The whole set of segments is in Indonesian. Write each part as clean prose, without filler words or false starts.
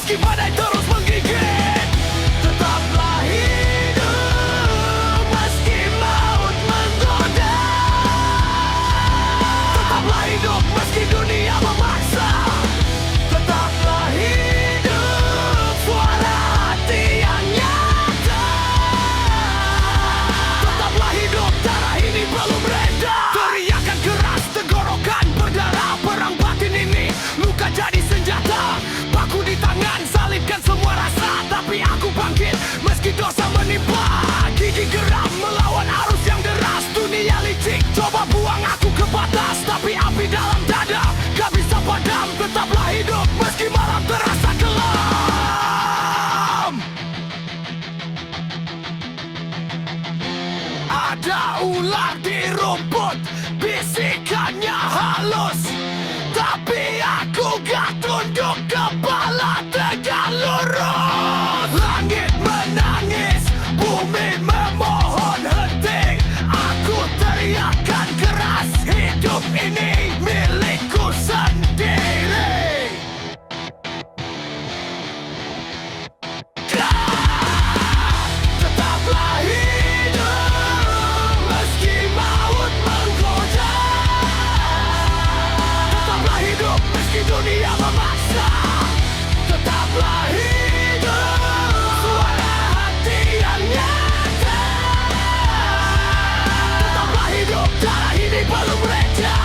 meski badai terus menggigit. Tetaplah hidup meski maut menggoda. Tetaplah hidup meski dunia memaksa. Tetaplah hidup suara hati yang nyata. Tetaplah hidup, darah ini belum reda. Teriakan keras, tenggorokan berdarah. Perang batin ini luka jadi senjata. Paku di tangan, salibkan semua rasa. Tapi aku bangkit meski dosa menimpa. Gigi geram melawan arus yang deras. Dunia licik coba buang aku ke batas. Tapi api dalam dada gak bisa padam. Tetaplah hidup meski malam terasa kelam. Ada ular di rumput, bisikannya halus. Tapi aku gak tunduk, kepala tegak lurus. Langit menangis, bumi memohon henti. Aku teriakan keras, hidup ini milikku sendiri. Tetaplah hidup meski maut menggoda. Tetaplah hidup meski dunia memaksa. Tetaplah hidup suara hati yang nyata. Tetaplah hidup, darah ini belum reda.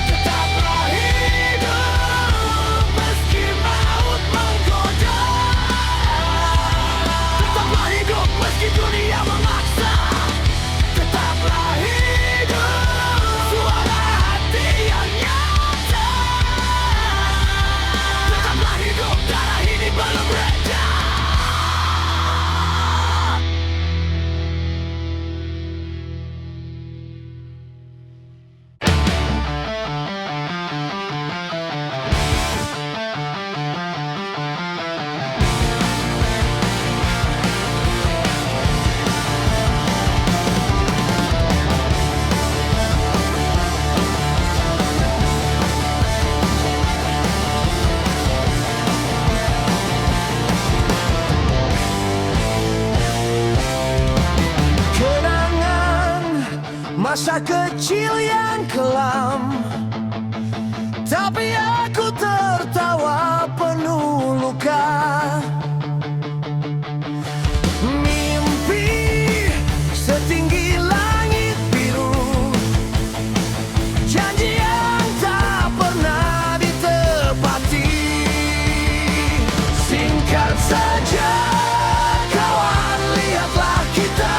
Tetaplah hidup meski maut menggoda. Tetaplah hidup meski dunia memaksa. Tetaplah hidup suara hati yang nyata. Tetaplah hidup, darah ini belum reda. Kenangan masa kecil yang kelam, tapi aku tertawa penuh luka. Mimpi setinggi langit biru, janji yang tak pernah ditepati. Singkat saja kawan, lihatlah kita.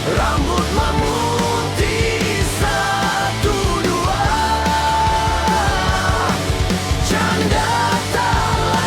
Rambut memutih satu dua. Canda tak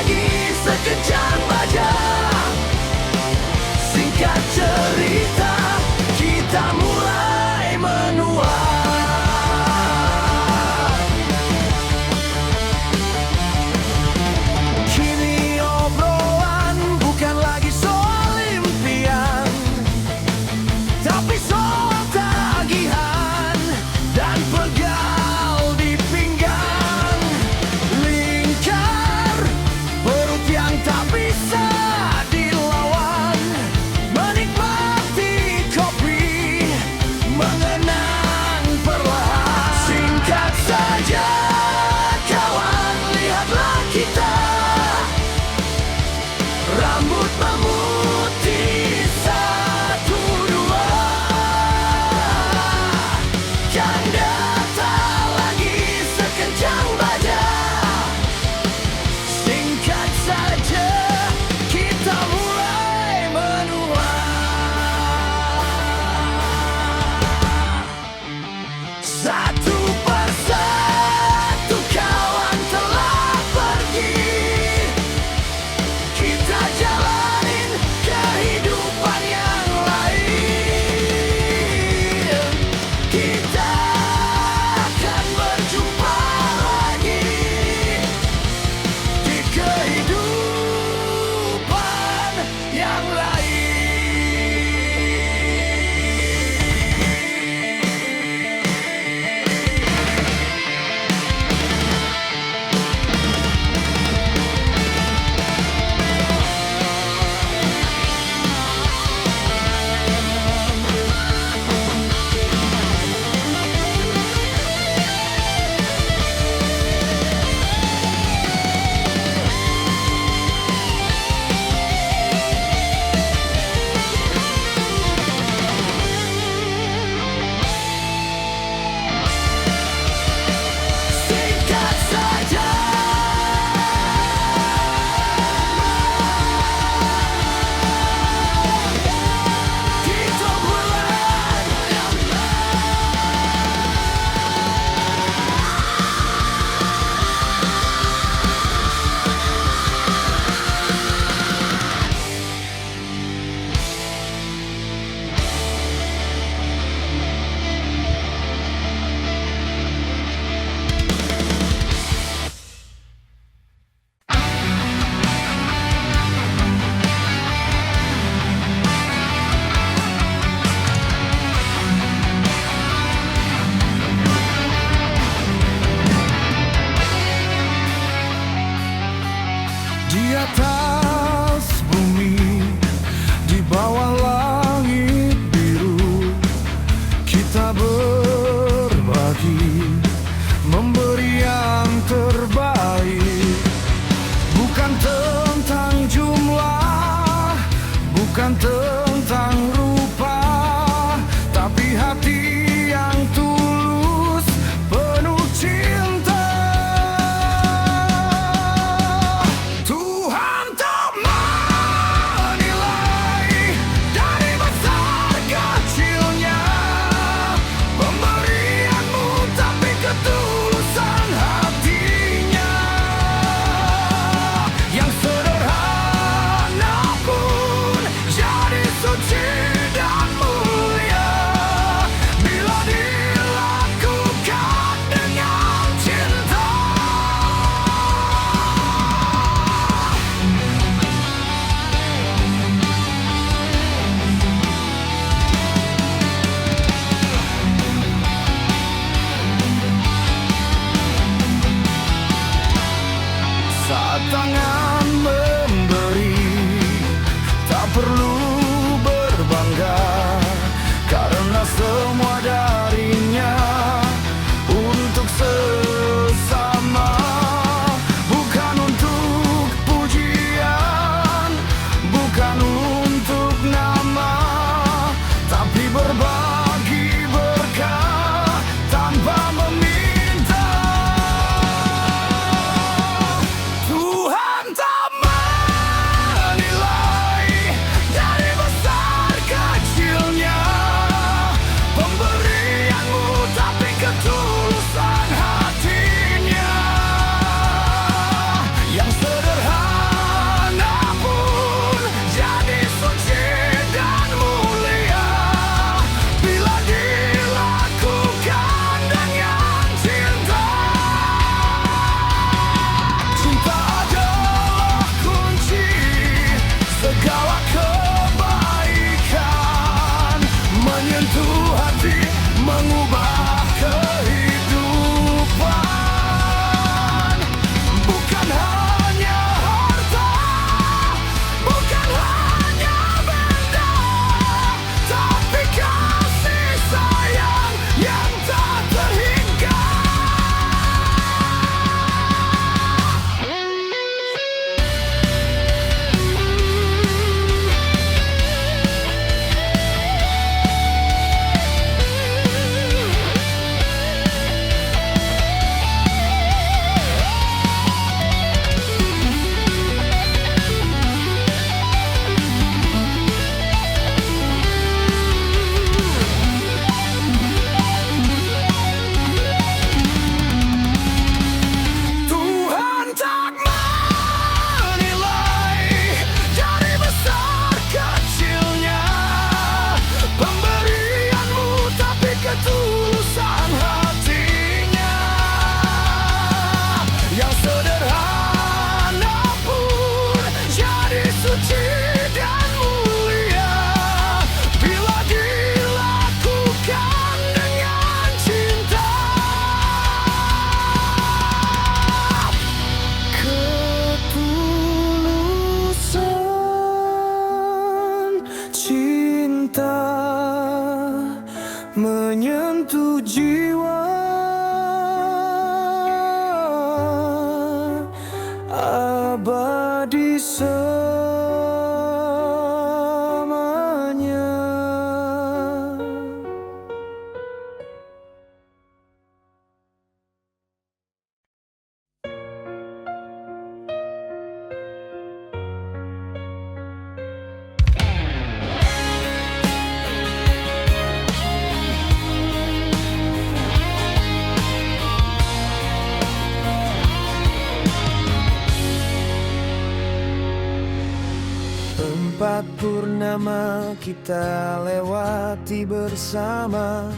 4 purnama kita lewati bersama,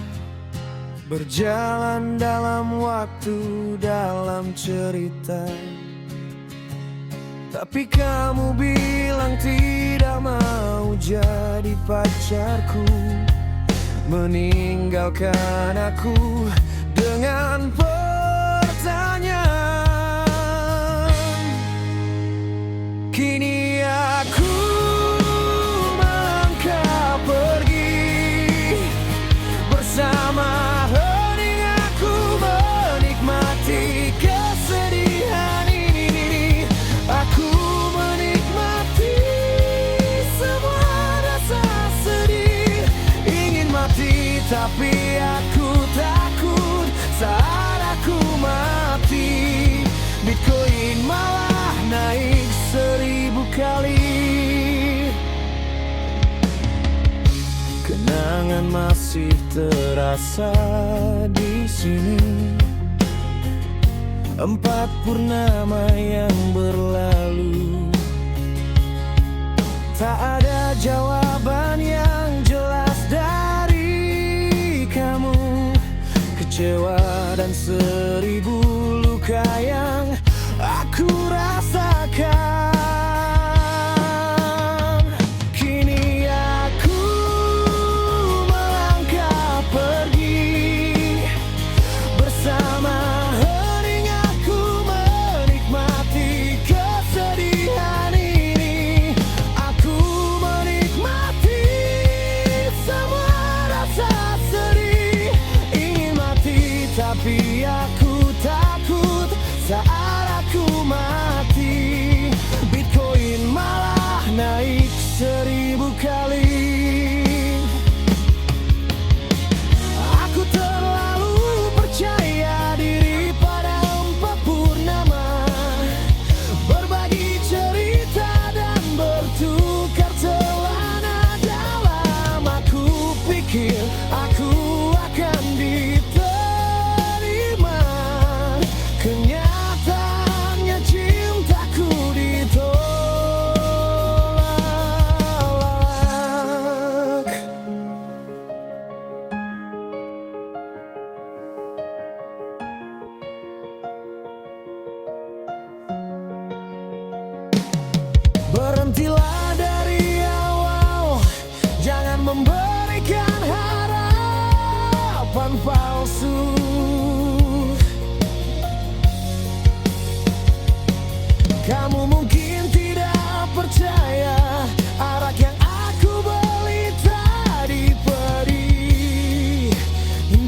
berjalan dalam waktu, dalam cerita. Tapi kamu bilang tidak mau jadi pacarku, meninggalkan aku dengan pertanyaan. Kini aku melangkah pergi bersama hening, aku menikmati kesedihan ini. Aku menikmati semua rasa sedih, ingin mati tapi aku takut saat aku mati. Bitcoin malah naik 1000 kali. Kenangan masih terasa di sini, 4 purnama yang berlalu. Tak ada jawaban yang jelas dari kamu, kecewa dan 1000 luka yang aku rasakan. Kini aku melangkah pergi bersama hening, aku menikmati kesedihan ini. Aku menikmati semua rasa sedih, ingin mati tapi aku takut saat aku mati. Bitcoin malah naik 1000 kali. Aku terlalu percaya diri pada 4 purnama, berbagi cerita dan bertukar celana dalam. Aku pikir aku akan diterima, kenyataannya cintaku ditolak. Berhentilah dari awal, jangan memberikan harapan palsu. Kamu mungkin tidak percaya arak yang aku beli tadi pedih,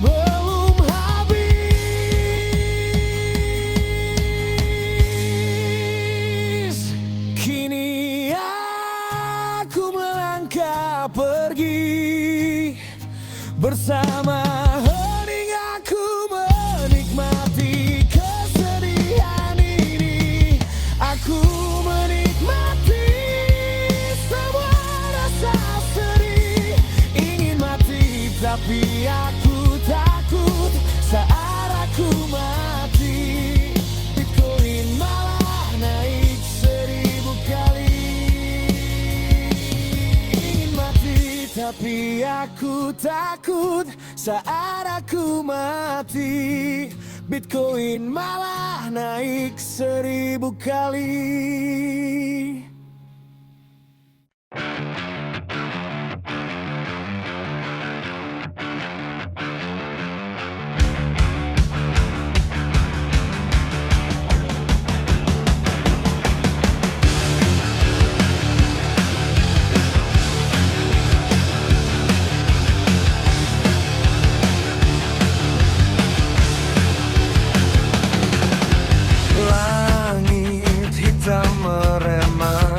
belum habis. Kini aku melangkah pergi bersama hening, aku menikmati kesedihan ini. Aku menikmati semua rasa sedih, ingin mati tapi aku takut saat aku mati. Bitcoin malah naik 1000 kali. Ingin mati tapi aku takut saat aku mati. Bitcoin malah naik 1000 kali. Langit hitam meremang,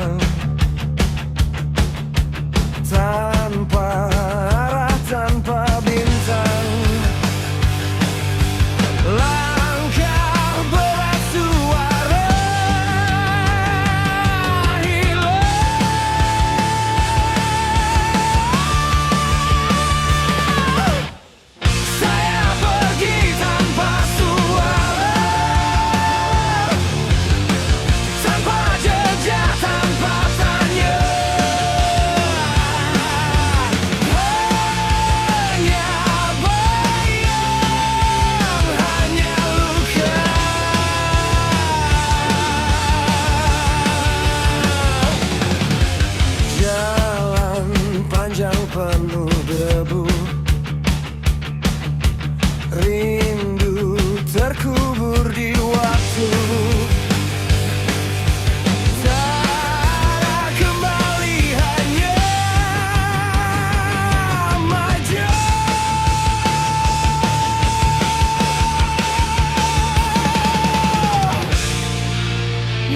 terkubur di waktu. Tak ada kembali, hanya maju.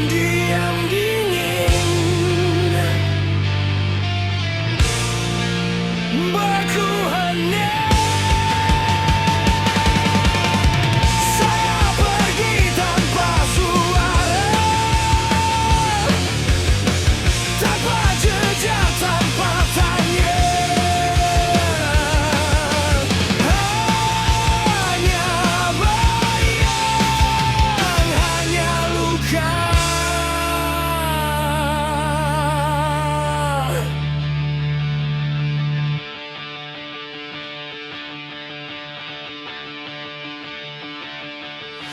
Diam dingin, beku hening. Saya pergi tanpa suara, tanpa jejak, tanpa tanya. Hanya bayang, hanya luka.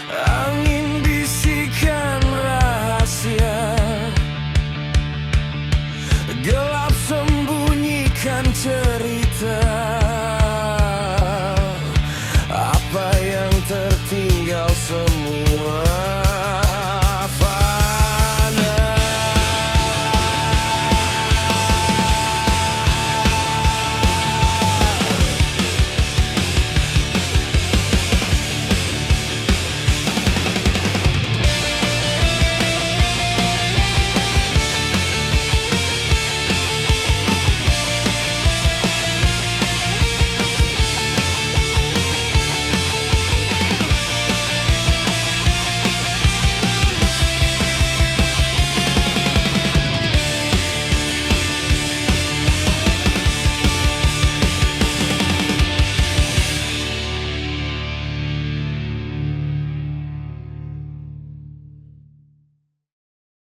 Angin bisikan rahasia, gelap sembunyikan cerita. Apa yang tertinggal semua